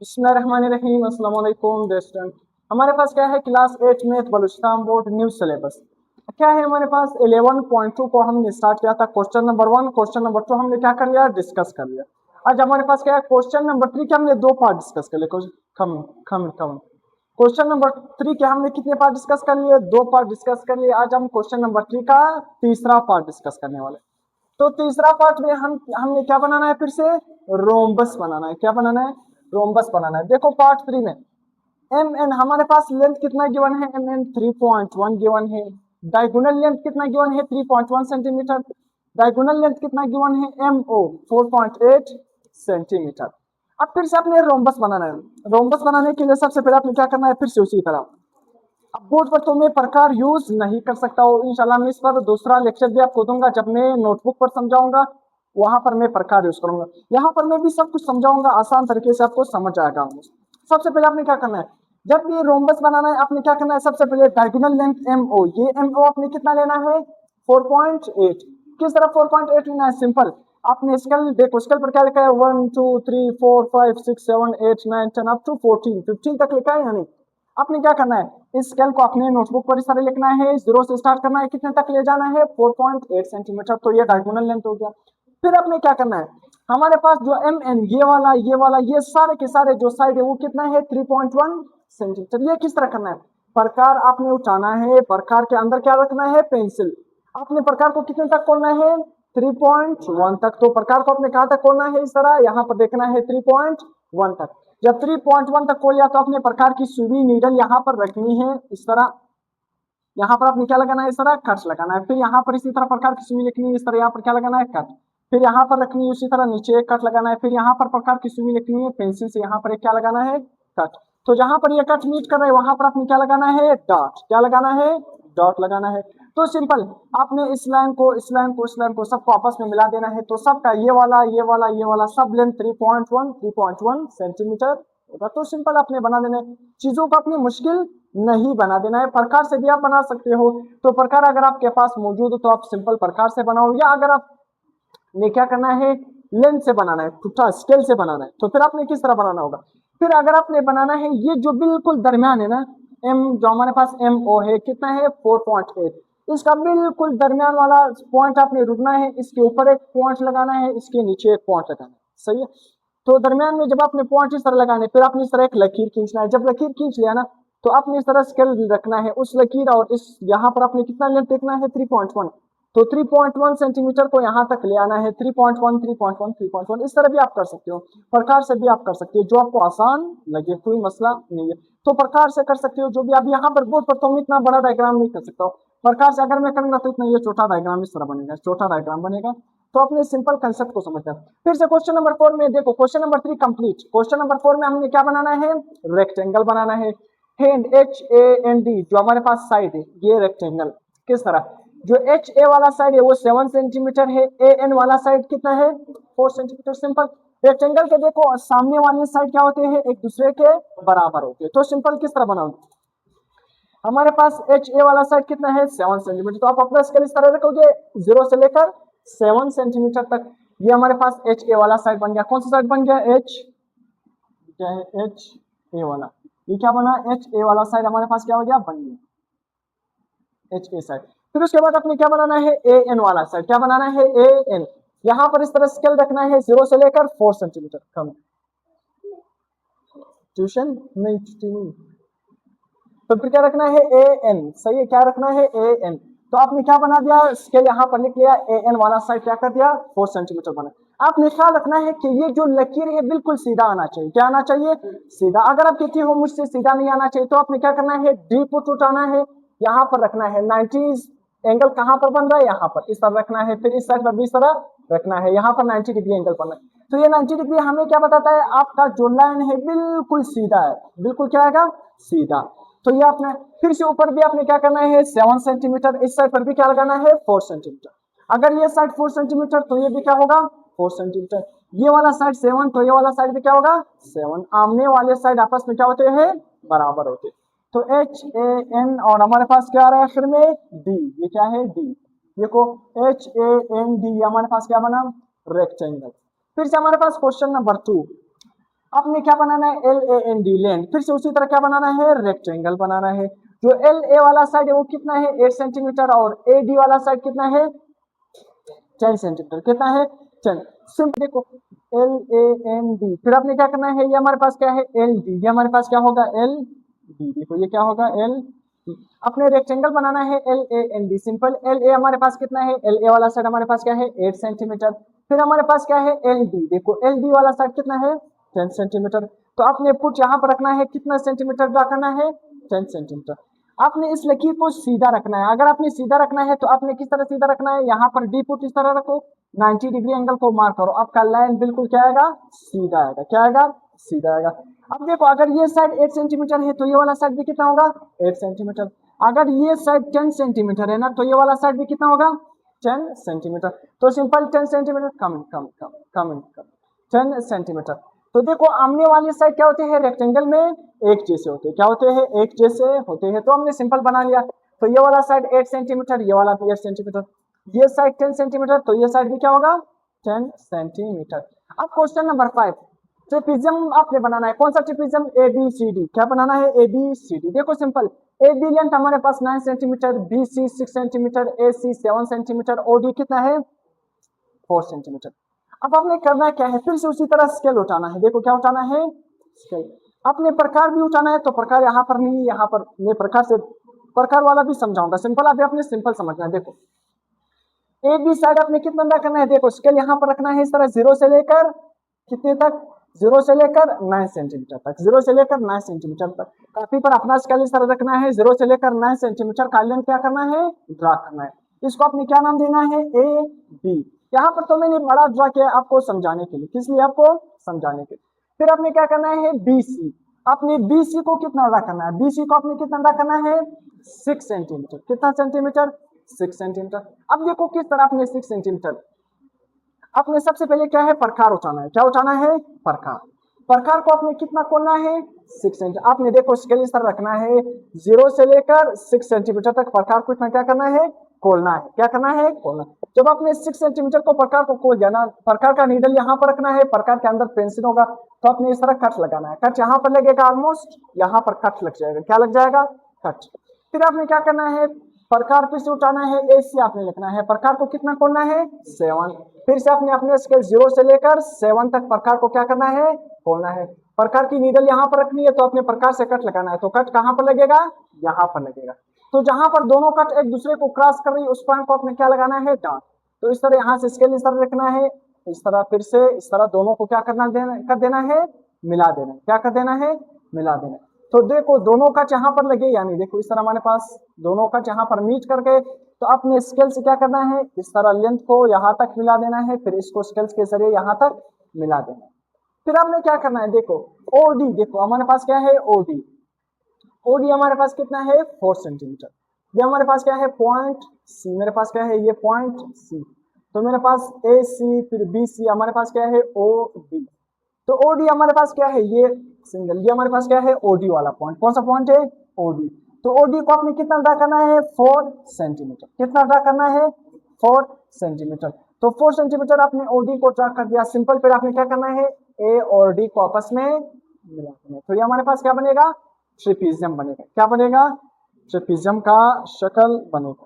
बिस्मिल्लाहिर्रहमानिर्रहीम। अस्सलाम वालेकुम डियर स्टूडेंट। हमारे पास क्या है, class 8 math Balochistan board new syllabus क्या है हमारे पास। 11.2 को हमने स्टार्ट किया था। क्वेश्चन नंबर 1 क्वेश्चन नंबर 2 हमने क्या कर लिया, डिस्कस कर लिया। आज हमारे पास क्या है, क्वेश्चन नंबर 3 के हमने 2 पार्ट डिस्कस कर लिए। कम कम कम क्वेश्चन नंबर 3 के हमने कितने पार्ट डिस्कस कर लिए, 2 पार्ट डिस्कस कर लिए। आज हम क्वेश्चन नंबर 3 का तीसरा पार्ट डिस्कस करने वाले। तो तीसरा पार्ट में हमने क्या बनाना है, फिर से रोम्बस बनाना है। क्या बनाना है, रोम्बस बनाना है। देखो पार्ट 3 में एम एन हमारे पास लेंथ कितना गिवन है, एम एन 3.1 गिवन है। डायगोनल लेंथ कितना गिवन है, 3.1 सेंटीमीटर। डायगोनल लेंथ कितना गिवन है, एम ओ 4.8 सेंटीमीटर। अब फिर से अपने रोम्बस बनाना है। रोम्बस बनाने के लिए सबसे पहले आपने क्या करना है, फिर से उसी तरह। अब बोर्ड पर तो मैं प्रकार यूज नहीं कर सकता हूँ, इंशाल्लाह मैं इस पर दूसरा लेक्चर भी आपको दूंगा। जब मैं नोटबुक पर समझाऊंगा वहां पर मैं प्रकार यूज करूंगा। यहाँ पर मैं भी सब कुछ समझाऊंगा, आसान तरीके से आपको समझ आएगा। सबसे पहले आपने क्या करना है, जब ये रोम्बस बनाना है आपने क्या करना है, सबसे पहले डायगोनल लेंथ एम ओ, ये एम ओ आपने कितना लेना है, 4.8। किस तरह 4.8 लेना है, सिंपल। आपने स्केल देखो, स्केल पर क्या लिखा है, 1 2 3 4 5 6 7 8 9 10 अप टू 14 15 तक लिखा है। यानी आपने क्या करना है, इस स्केल को अपने नोटबुक पर इस तरह लिखना है, 0 से स्टार्ट करना है, कितने तक ले जाना है, 4.8 सेंटीमीटर। तो ये डायगोनल लेंथ हो गया। फिर आपने क्या करना है, हमारे पास जो एम एन ये वाला ये सारे के सारे जो साइड है वो कितना है, 3.1 सेंटीमीटर। ये किस तरह करना है, प्रकार आपने उठाना है, प्रकार के अंदर क्या रखना है, पेंसिल। आपने प्रकार को कितने तक खोलना है, 3.1 तक। तो प्रकार को आपने कहां तक खोलना है, इस तरह यहाँ पर देखना है 3.1 तक। जब 3.1 तक खोल लिया तो अपने प्रकार की सुई नीडल यहाँ पर रखनी है, इस तरह। यहाँ पर आपने क्या लगाना है, इस तरह कट लगाना है। फिर यहाँ पर इसी तरह प्रकार की सुई लिखनी है, इस तरह यहाँ पर क्या लगाना है, कट। फिर यहाँ पर रखनी है उसी तरह, नीचे एक कट लगाना है। फिर यहाँ पर प्रकार की सुई लिखनी है, पेंसिल से यहाँ पर एक क्या लगाना है, कट। तो जहां पर ये कट मीट कर रहे हैं वहां पर आपने क्या लगाना है, डॉट। क्या लगाना है, डॉट लगाना है। तो सिंपल, आपने इस लाइन को इस लाइन को इस लाइन को सबको आपस में मिला देना है। तो सबका ये वाला सब लेंथ 3.1 सेंटीमीटर होगा। तो सिंपल आपने बना देना है, चीजों को अपनी मुश्किल नहीं बना देना है। प्रकार से भी आप बना सकते हो। तो प्रकार अगर आपके पास मौजूद हो तो आप सिंपल प्रकार से बनाओ, या अगर आपने क्या करना है, लेंथ से बनाना है, पुट्ठा स्केल से बनाना है, तो फिर आपने किस तरह बनाना होगा। फिर अगर आपने बनाना है, ये जो बिल्कुल दरमियान है ना, एम जो हमारे पास एम ओ है कितना है, 4.8। इसका बिल्कुल दरमियान वाला पॉइंट आपने रुकना है, इसके ऊपर एक पॉइंट लगाना है, इसके नीचे एक पॉइंट लगाना है। सही है। तो दरमियान में जब आपने पॉइंट इस तरह लगाने, फिर आपने इस तरह एक लकीर खींचना है। जब लकीर खींच लिया ना, तो आपने इस तरह स्केल रखना है, उस लकीर और इस यहाँ पर आपने कितना लेंथ देखना है, 3.1। तो 3.1 सेंटीमीटर को यहाँ तक ले आना है, 3.1 3.1 3.1। इस तरह भी आप कर सकते हो, प्रकार से भी आप कर सकते हो, जो आपको आसान लगे, कोई मसला नहीं है। तो प्रकार से कर सकते हो जो भी। अब यहाँ पर बोर्ड पर तो मैं इतना बड़ा डायग्राम नहीं कर सकता हूँ, प्रकार से अगर मैं करूंगा तो इतना ये छोटा डायग्राम इस तरह बनेगा, छोटा डायग्राम बनेगा। तो अपने सिंपल कंसेप्ट को समझना। फिर से क्वेश्चन नंबर 4 में देखो, question number 3 complete. Question number 4 में हमने क्या बनाना है, रेक्टेंगल बनाना है। हैंड HAND जो हमारे पास साइड है, ये रेक्टेंगल किस तरह, जो HA वाला साइड है वो 7 सेंटीमीटर है, AN वाला साइड कितना है, 4 सेंटीमीटर। सिंपल, रेक्टेंगल के देखो सामने वाले साइड क्या होते हैं, एक दूसरे के बराबर होते हैं। तो सिंपल किस तरह बनाओ, हमारे पास HA वाला साइड कितना है, 7 सेंटीमीटर। तो आप अपना स्केल इस तरह रखोगे, 0 से लेकर 7 सेंटीमीटर तक। ये हमारे पास HA वाला साइड बन गया। कौन सा साइड बन गया, क्या है, HA वाला। ये क्या बना, HA वाला साइड हमारे पास क्या हो गया, बन गया HA साइड। फिर उसके बाद अपने क्या बनाना है, AN वाला साइड। क्या बनाना है, AN। यहाँ पर इस तरह स्केल रखना है, 0 से लेकर 4 सेंटीमीटर। कम ट्यूशन नहीं, छुट्टी नहीं। तो फिर क्या रखना है, AN। सही है, क्या रखना है, AN। तो आपने क्या बना दिया, स्केल यहाँ पर लिख लिया, AN वाला साइड क्या कर दिया, 4 सेंटीमीटर बना। आपने ख्याल रखना है कि ये जो लकीर है बिल्कुल सीधा आना चाहिए। क्या आना चाहिए, सीधा। अगर आप कहती हो मुझसे सीधा नहीं आना चाहिए, तो आपने क्या करना है, डी पुट उठाना है, यहाँ पर रखना है 90 एंगल। कहां पर बन रहा है, यहाँ पर इस तरह रखना है। फिर इस साइड पर भी इस तरह रखना है, यहाँ पर 90 डिग्री एंगल बनना है। तो ये 90 डिग्री हमें क्या बताता है, आपका जो लाइन है बिल्कुल सीधा है, बिल्कुल क्या आएगा, सीधा। तो ये आपने फिर से ऊपर भी आपने क्या करना है, 7 सेंटीमीटर। इस साइड पर भी क्या लगाना है, 4 सेंटीमीटर। अगर ये साइड 4 सेंटीमीटर तो ये भी क्या होगा, 4 सेंटीमीटर। ये वाला साइड 7 तो ये वाला साइड भी क्या होगा, 7। आमने वाले साइड आपस में क्या होते हैं, बराबर होते। तो HAN और हमारे पास क्या आ रहा है आखिर में, D। ये क्या है, D। देखो HAND हमारे पास क्या बना, रेक्टेंगल। फिर से हमारे पास क्वेश्चन नंबर 2। आपने क्या बनाना है, LAND लैंड। फिर से उसी तरह क्या बनाना है, रेक्टेंगल बनाना है। जो LA वाला साइड है वो कितना है, 8 सेंटीमीटर, और AD वाला साइड कितना है, 10 सेंटीमीटर। कितना है, 10। सिंपल देखो LAND, फिर आपने क्या करना है, ये हमारे पास क्या है, LD, ये हमारे पास क्या होगा, LD। देखो ये क्या होगा, LD। अपने रेक्टेंगल बनाना है LAND। सिंपल, LA हमारे पास कितना है, LA वाला साइड हमारे पास क्या है, 8 सेंटीमीटर। फिर हमारे पास क्या है, LD। देखो LD वाला साइड कितना है, 10 सेंटीमीटर। तो आपने पुट यहाँ पर रखना है, कितना सेंटीमीटर ड्रा करना है, 10 सेंटीमीटर। आपने इस लकीर को सीधा रखना है। अगर आपने सीधा रखना है तो आपने किस तरह सीधा रखना है, यहाँ पर डी पुट इस तरह रखो, 90 डिग्री एंगल को मार्क करो, आपका लाइन बिल्कुल क्या आएगा, सीधा आएगा। क्या आएगा, सीधा आएगा। अब देखो अगर ये साइड 8 सेंटीमीटर है तो ये वाला साइड भी कितना होगा, 8 सेंटीमीटर। अगर ये साइड 10 सेंटीमीटर है ना, तो ये वाला साइड भी कितना होगा, 10 सेंटीमीटर। तो सिंपल 10 सेंटीमीटर, कम कम कम कम कम 10 सेंटीमीटर। तो देखो आमने वाली साइड क्या होते हैं, रेक्टेंगल में एक जैसे होते हैं। क्या होते हैं, एक जैसे होते हैं। तो हमने सिंपल बना लिया। तो ये वाला साइड 8 सेंटीमीटर, ये वाला भी 8 सेंटीमीटर, ये साइड 10 सेंटीमीटर, तो ये साइड भी क्या होगा, 10 सेंटीमीटर। अब क्वेश्चन नंबर 5, ट्रेपेजियम आपने बनाना है। कौन सा ट्रेपेजियम, ABCD। क्या बनाना है, ABCD। देखो सिंपल, AB लेंथ हमारे पास 9 centimetre, BC 6 centimetre, AC 7 centimetre, OD कितना है, 4 सेंटीमीटर। अब आपने करना क्या है, फिर से उसी तरह स्केल उठाना है। देखो क्या उठाना है, स्केल। अपने प्रकार भी उठाना है, तो प्रकार यहाँ पर नहीं, यहाँ पर मैं प्रकार से प्रकार वाला भी समझाऊंगा। सिंपल अभी आपने सिंपल समझना है। देखो AB साइड आपने कितना अंदर करना है, देखो स्केल यहाँ पर रखना है इस तरह, 0 से लेकर कितने तक, 0 से लेकर 9 सेंटीमीटर तक, 0 से लेकर 9 सेंटीमीटर तक। काफी पर अपना स्केल इस तरह रखना है, 0 से लेकर 9 सेंटीमीटर का लेंथ क्या करना है, ड्रा करना है। इसको आपने क्या नाम देना है, AB। यहाँ पर तो मैंने बड़ा ड्रा किया आपको समझाने के लिए, किस लिए, आपको समझाने के लिए। फिर आपने क्या करना है, BC। आपने BC को कितना ड्रा करना है, BC को आपने कितना ड्रा करना है, 6 सेंटीमीटर। कितना सेंटीमीटर, 6 सेंटीमीटर। अब देखो किस तरह आपने 6 सेंटीमीटर, आपने सबसे पहले क्या है, प्रकार उठाना है। क्या उठाना है, प्रकार। प्रकार को आपने कितना खोलना है, 6 सेंटीमीटर। आपने देखो स्केल इस तरह रखना है, 0 से लेकर 6 सेंटीमीटर तक प्रकार को इतना क्या करना है, खोलना है। क्या करना है, खोलना। जब आपने 6 सेंटीमीटर को प्रकार को खोल दिया ना, प्रकार का नीडल यहाँ पर रखना है, प्रकार के अंदर पेंसिल होगा, तो आपने इस तरह कट लगाना है। कट यहाँ पर लगेगा, ऑलमोस्ट यहाँ पर कट लग जाएगा। क्या लग जाएगा, कट। फिर आपने क्या करना है, प्रकार फिर से उठाना है, AC आपने लिखना है। प्रकार को कितना खोलना है, 7। फिर से आपने अपने स्केल 0 से लेकर 7 तक प्रकार को क्या करना है, खोलना है। प्रकार की नीडल यहाँ पर रखनी है, तो अपने प्रकार से कट लगाना है। तो कट कहाँ पर लगेगा, यहाँ पर लगेगा। तो जहां पर दोनों कट एक दूसरे को क्रॉस कर रही है, उस पॉइंट को आपने क्या लगाना है, डॉट। तो इस तरह यहाँ से स्केल इस तरह रखना है, इस तरह फिर से इस तरह दोनों को क्या करना कर देना है, मिला देना है। क्या कर देना है, मिला देना है। तो देखो दोनों कट यहाँ पर लगे, यानी देखो इस तरह हमारे पास दोनों कट यहाँ पर मीट करके, तो अपने स्केल से क्या करना है, इस तरह लेंथ को यहाँ तक मिला देना है, फिर इसको स्केल्स के जरिए यहाँ तक मिला देना है। फिर आपने क्या करना है, देखो OD। देखो हमारे पास क्या है, OD हमारे पास कितना है, 4 सेंटीमीटर। ये हमारे पास क्या है, पॉइंट C। मेरे पास क्या है, ये पॉइंट C। तो मेरे पास AC, फिर BC, हमारे पास क्या है, OD। तो OD हमारे पास क्या है, ये सिंगल, ये हमारे पास क्या है, OD वाला पॉइंट। कौन सा पॉइंट है, OD। तो OD को आपने कितना ड्रा करना है, 4 सेंटीमीटर। कितना ड्रा करना है, 4 सेंटीमीटर। तो 4 सेंटीमीटर आपने OD को ड्रा कर दिया। सिंपल, फिर आपने क्या करना है, A और D को आपस में मिला देना। तो ये हमारे पास क्या बनेगा, ट्रेपेजियम बनेगा। क्या बनेगा, ट्रेपेजियम का शक्ल बनेगा।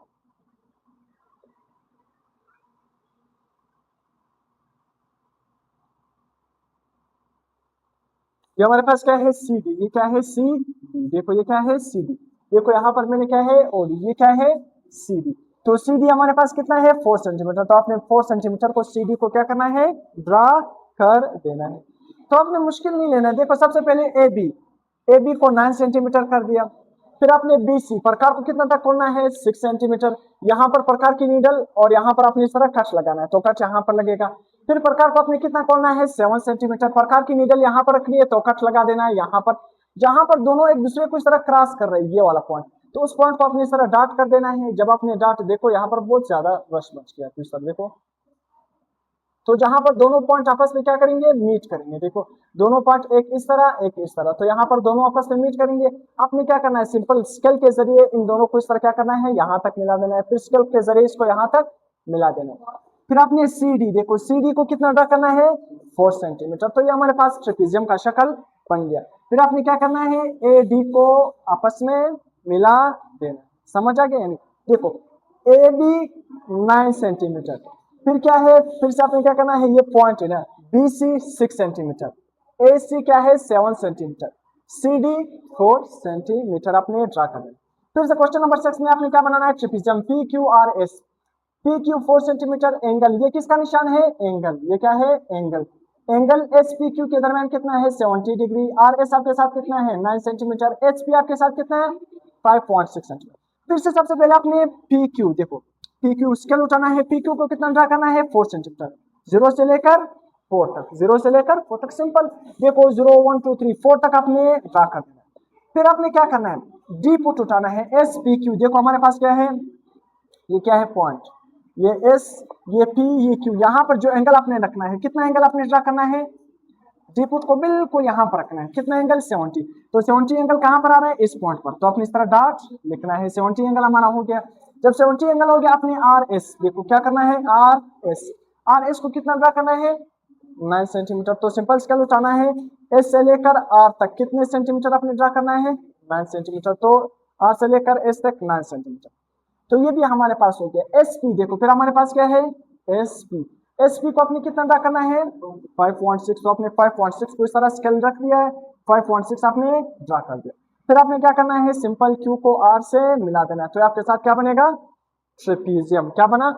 ये हमारे पास क्या है, CD। ये क्या है, CD। देखो ये क्या है, CD। देखो यहाँ पर मैंने क्या है, OD। ये क्या है, CD। तो CD हमारे पास कितना है, 4 सेंटीमीटर। तो आपने 4 सेंटीमीटर को CD को क्या करना है, ड्रा कर देना है। तो आपने मुश्किल नहीं लेना है। देखो सबसे पहले AB को 9 सेंटीमीटर कर दिया। फिर आपने BC, प्रकार को कितना तक खोलना है, 6 सेंटीमीटर। यहाँ पर प्रकार की नीडल और यहाँ पर आपने इस तरह कट लगाना है, तो कट यहाँ पर लगेगा। फिर प्रकार को आपने कितना खोलना है, 7 सेंटीमीटर। प्रकार की नीडल यहाँ पर रखनी है, तो कट लगा देना है यहाँ पर। जहां पर दोनों एक दूसरे को इस तरह क्रॉस कर रहे हैं, ये वाला पॉइंट, तो उस पॉइंट को आपने इस तरह डॉट कर देना है। जब आपने डॉट, देखो यहाँ पर बहुत ज्यादा रश बच गया, तो इस तरह देखो, तो जहां पर दोनों पॉइंट आपस में क्या करेंगे, मीट करेंगे। देखो दोनों पॉइंट एक इस तरह एक इस तरह, तो यहाँ पर दोनों आपस में मीट करेंगे। आपने क्या करना है, सिंपल स्केल के जरिए इन दोनों को इस तरह क्या करना है, यहाँ तक मिला देना है। फिर स्केल के जरिए इसको यहाँ तक मिला देना है। फिर आपने सी डी, देखो सी डी को कितना ड्रा करना है 4 सेंटीमीटर, तो ये हमारे पास ट्रेपीजियम का शक्ल बन गया। फिर आपने क्या करना है ए डी को आपस में मिला देना, समझ आ गया। देखो ए बी 9 सेंटीमीटर, फिर क्या है, फिर से आपने क्या करना है, ये पॉइंट है ना, बी सी 6 सेंटीमीटर, ए सी क्या है 7 सेंटीमीटर, सी डी 4 सेंटीमीटर आपने ड्रा करना है। फिर से क्वेश्चन नंबर 6 में आपने क्या बनाना है, trapezium P Q R S, P Q 4 centimetre, angle ये किसका निशान है, एंगल, ये क्या है angle, angle S P Q के दरमियान कितना है 70 डिग्री, आर एस आपके साथ कितना है 9 सेंटीमीटर, एच पी आपके साथ कितना है 5.6 सेंटीमीटर। फिर से सबसे पहले आपने पी क्यू, देखो पी क्यू स्केल उठाना है, पी क्यू को कितना ड्रा करना है 4 सेंटीमीटर, 0 से लेकर 4 तक, 0 से लेकर 4 तक, सिंपल। देखो 0 1 2 3 4 तक आपने ड्रा कर देना। फिर आपने क्या करना है, डी पुट उठाना है, एस पी क्यू, देखो हमारे पास क्या है, ये क्या है पॉइंट, ये एस, ये पी, ये क्यू, यहाँ पर जो एंगल आपने रखना है, कितना एंगल आपने ड्रा करना है, डी पुट को बिल्कुल यहाँ पर रखना है, कितना एंगल 70, तो 70 एंगल कहाँ पर आ रहा है इस पॉइंट पर, तो अपनी इस तरह डॉट लिखना है, 70 एंगल हमारा हो गया। जब 70 एंगल हो गया आपने आर एस, देखो क्या करना है आर एस को कितना ड्रा करना है 9 सेंटीमीटर, तो सिंपल स्केल उठाना है, एस से लेकर आर तक कितने सेंटीमीटर आपने ड्रा करना है 9 सेंटीमीटर, तो आर से लेकर एस तक 9 सेंटीमीटर, तो ये भी हमारे पास हो गया। एस पी देखो फिर हमारे पास क्या है एस पी को आपने कितना ड्रा करना है 5.6, तो आपने 5.6 को इस तरह स्केल रख दिया है, 5.6 आपने ड्रा कर दिया। फिर आपने क्या करना है, सिंपल क्यू को आर से मिला देना है, तो आपके साथ क्या बनेगा ट्रेपीजियम, क्या बना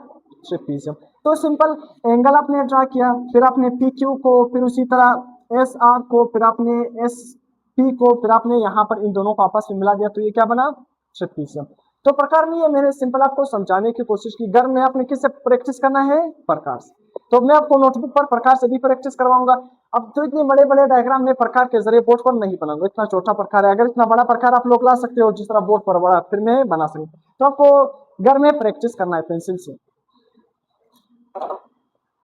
ट्रेपीजियम। तो सिंपल एंगल आपने ड्रा किया, फिर आपने पी क्यू को, फिर उसी तरह एस आर को, फिर आपने एस पी को, फिर आपने यहाँ पर इन दोनों को आपस में मिला दिया, तो ये क्या बना ट्रेपीजियम। तो प्रकार में ये मैंने सिंपल आपको समझाने की कोशिश की, घर में आपने किससे प्रैक्टिस करना है प्रकार से, तो मैं आपको नोटबुक पर प्रकार से भी प्रैक्टिस करवाऊंगा। अब तो इतने बड़े बड़े डायग्राम में प्रकार के जरिए बोर्ड पर नहीं बनाऊंगा, इतना छोटा प्रकार है, अगर इतना बड़ा प्रकार आप लोग ला सकते हो जिस तरह बोर्ड पर बड़ा, फिर मैं बना सकता, तो आपको घर में प्रैक्टिस करना है पेंसिल से।